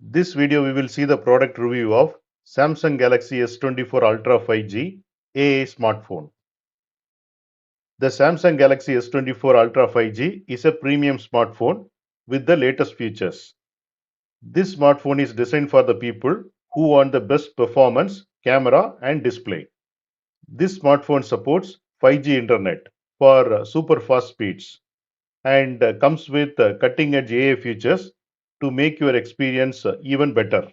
This video we will see the product review of Samsung Galaxy S24 Ultra 5G AA smartphone. The Samsung Galaxy S24 Ultra 5G is a premium smartphone with the latest features. This smartphone is designed for the people who want the best performance, camera and display. This smartphone supports 5G internet for super fast speeds and comes with cutting edge AI features to make your experience even better.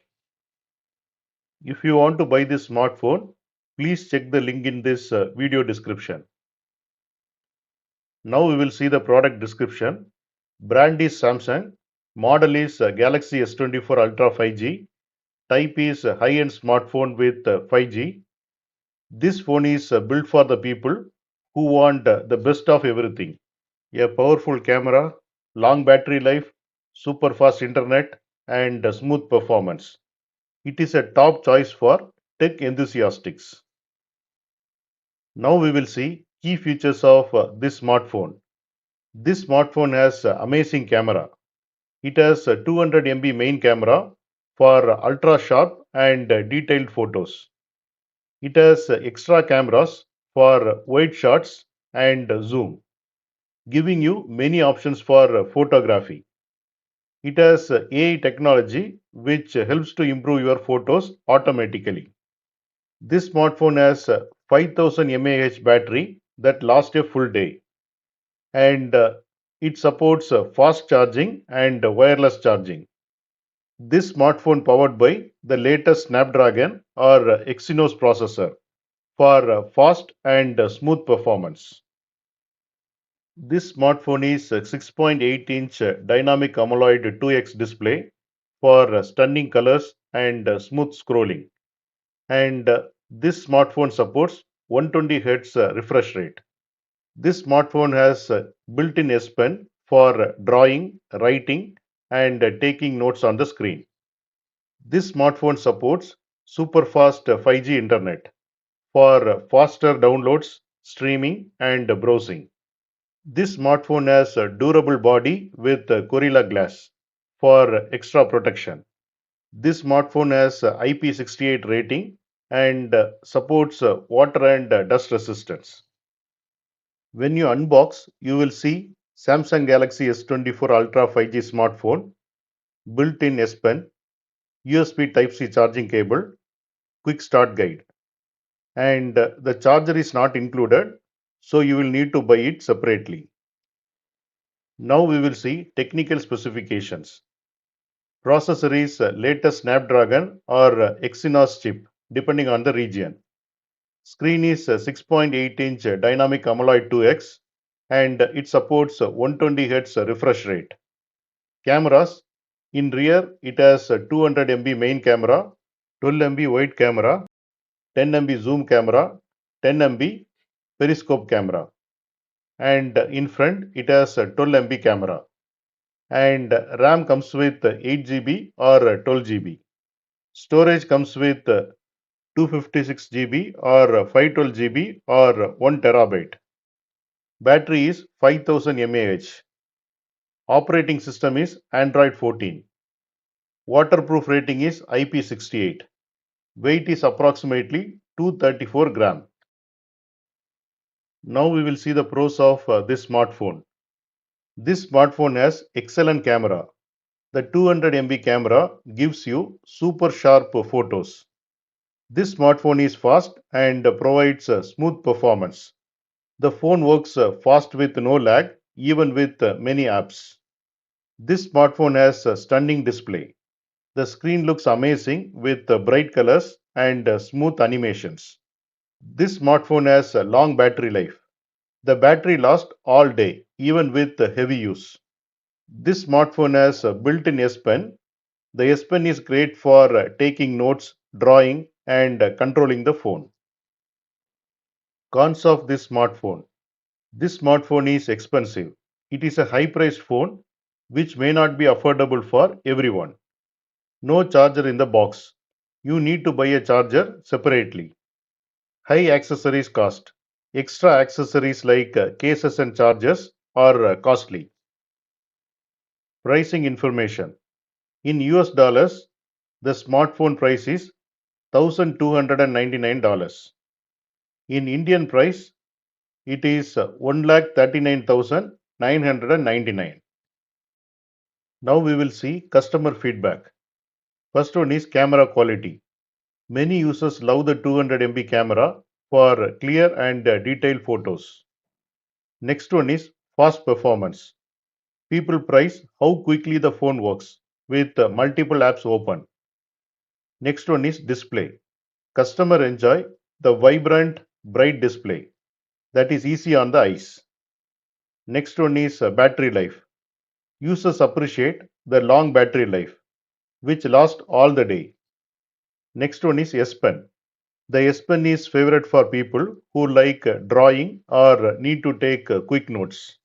If you want to buy this smartphone, please check the link in this video description. Now we will see the product description. Brand is Samsung, model is Galaxy S24 Ultra 5G, type is high-end smartphone with 5G. This phone is built for the people who want the best of everything. A powerful camera, long battery life, super fast internet and smooth performance. It is a top choice for tech enthusiasts. Now we will see key features of this smartphone. This smartphone has amazing camera. It has 200 MB main camera for ultra sharp and detailed photos. It has extra cameras for wide shots and zoom, giving you many options for photography. It has AI technology which helps to improve your photos automatically. This smartphone has 5000 mAh battery that lasts a full day, and it supports fast charging and wireless charging. This smartphone powered by the latest Snapdragon or Exynos processor for fast and smooth performance. This smartphone is a 6.8-inch dynamic AMOLED 2x display for stunning colors and smooth scrolling. And this smartphone supports 120 Hz refresh rate. This smartphone has built-in S Pen for drawing, writing, and taking notes on the screen. This smartphone supports super fast 5G internet for faster downloads, streaming, and browsing. This smartphone has a durable body with Gorilla Glass for extra protection. This smartphone has IP68 rating and supports water and dust resistance. When you unbox, you will see Samsung Galaxy S24 Ultra 5G smartphone, built-in S Pen, USB Type-C charging cable, quick start guide, and the charger is not included, so you will need to buy it separately. Now we will see technical specifications. Processor is latest Snapdragon or Exynos chip, depending on the region. Screen is 6.8-inch dynamic AMOLED 2x and it supports 120 Hz refresh rate. Cameras, in rear it has 200 MB main camera, 12 MB wide camera, 10 MB zoom camera, 10 MB periscope camera, and in front it has 12 MB camera, and RAM comes with 8 GB or 12 GB. Storage comes with 256 GB or 512 GB or 1 terabyte. Battery is 5000 mAh. Operating system is Android 14. Waterproof rating is IP68. Weight is approximately 234 gram. Now we will see the pros of this smartphone. This smartphone has excellent camera. The 200 MB camera gives you super sharp photos. This smartphone is fast and provides smooth performance. The phone works fast with no lag, even with many apps. This smartphone has a stunning display. The screen looks amazing with bright colors and smooth animations. This smartphone has a long battery life. The battery lasts all day, even with heavy use. This smartphone has a built-in S Pen. The S Pen is great for taking notes, drawing, and controlling the phone. Cons of this smartphone. This smartphone is expensive. It is a high-priced phone which may not be affordable for everyone. No charger in the box. You need to buy a charger separately. High accessories cost. Extra accessories like cases and chargers are costly. Pricing information. In US dollars, The smartphone price is $1,299. In Indian price, it is 1,39,999. Now we will see customer feedback. First one is camera quality. Many users love the 200 MB camera for clear and detailed photos. Next one is fast performance. People price how quickly the phone works with multiple apps open. Next one is display. Customer enjoy the vibrant, bright display that is easy on the eyes. Next one is battery life. Users appreciate the long battery life which lasts all the day. Next one is S Pen. The S Pen is favorite for people who like drawing or need to take quick notes.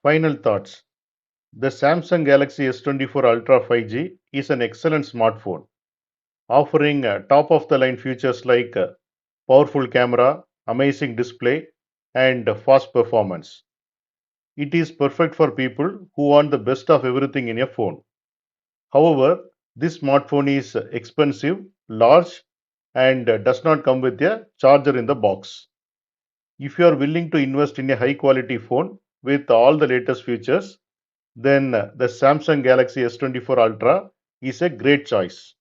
Final thoughts. The Samsung Galaxy S24 Ultra 5G is an excellent smartphone, offering top of the line features like powerful camera, amazing display, and fast performance. It is perfect for people who want the best of everything in a phone. However, this smartphone is expensive, large, and does not come with a charger in the box. If you are willing to invest in a high quality phone with all the latest features, then the Samsung Galaxy S24 Ultra is a great choice.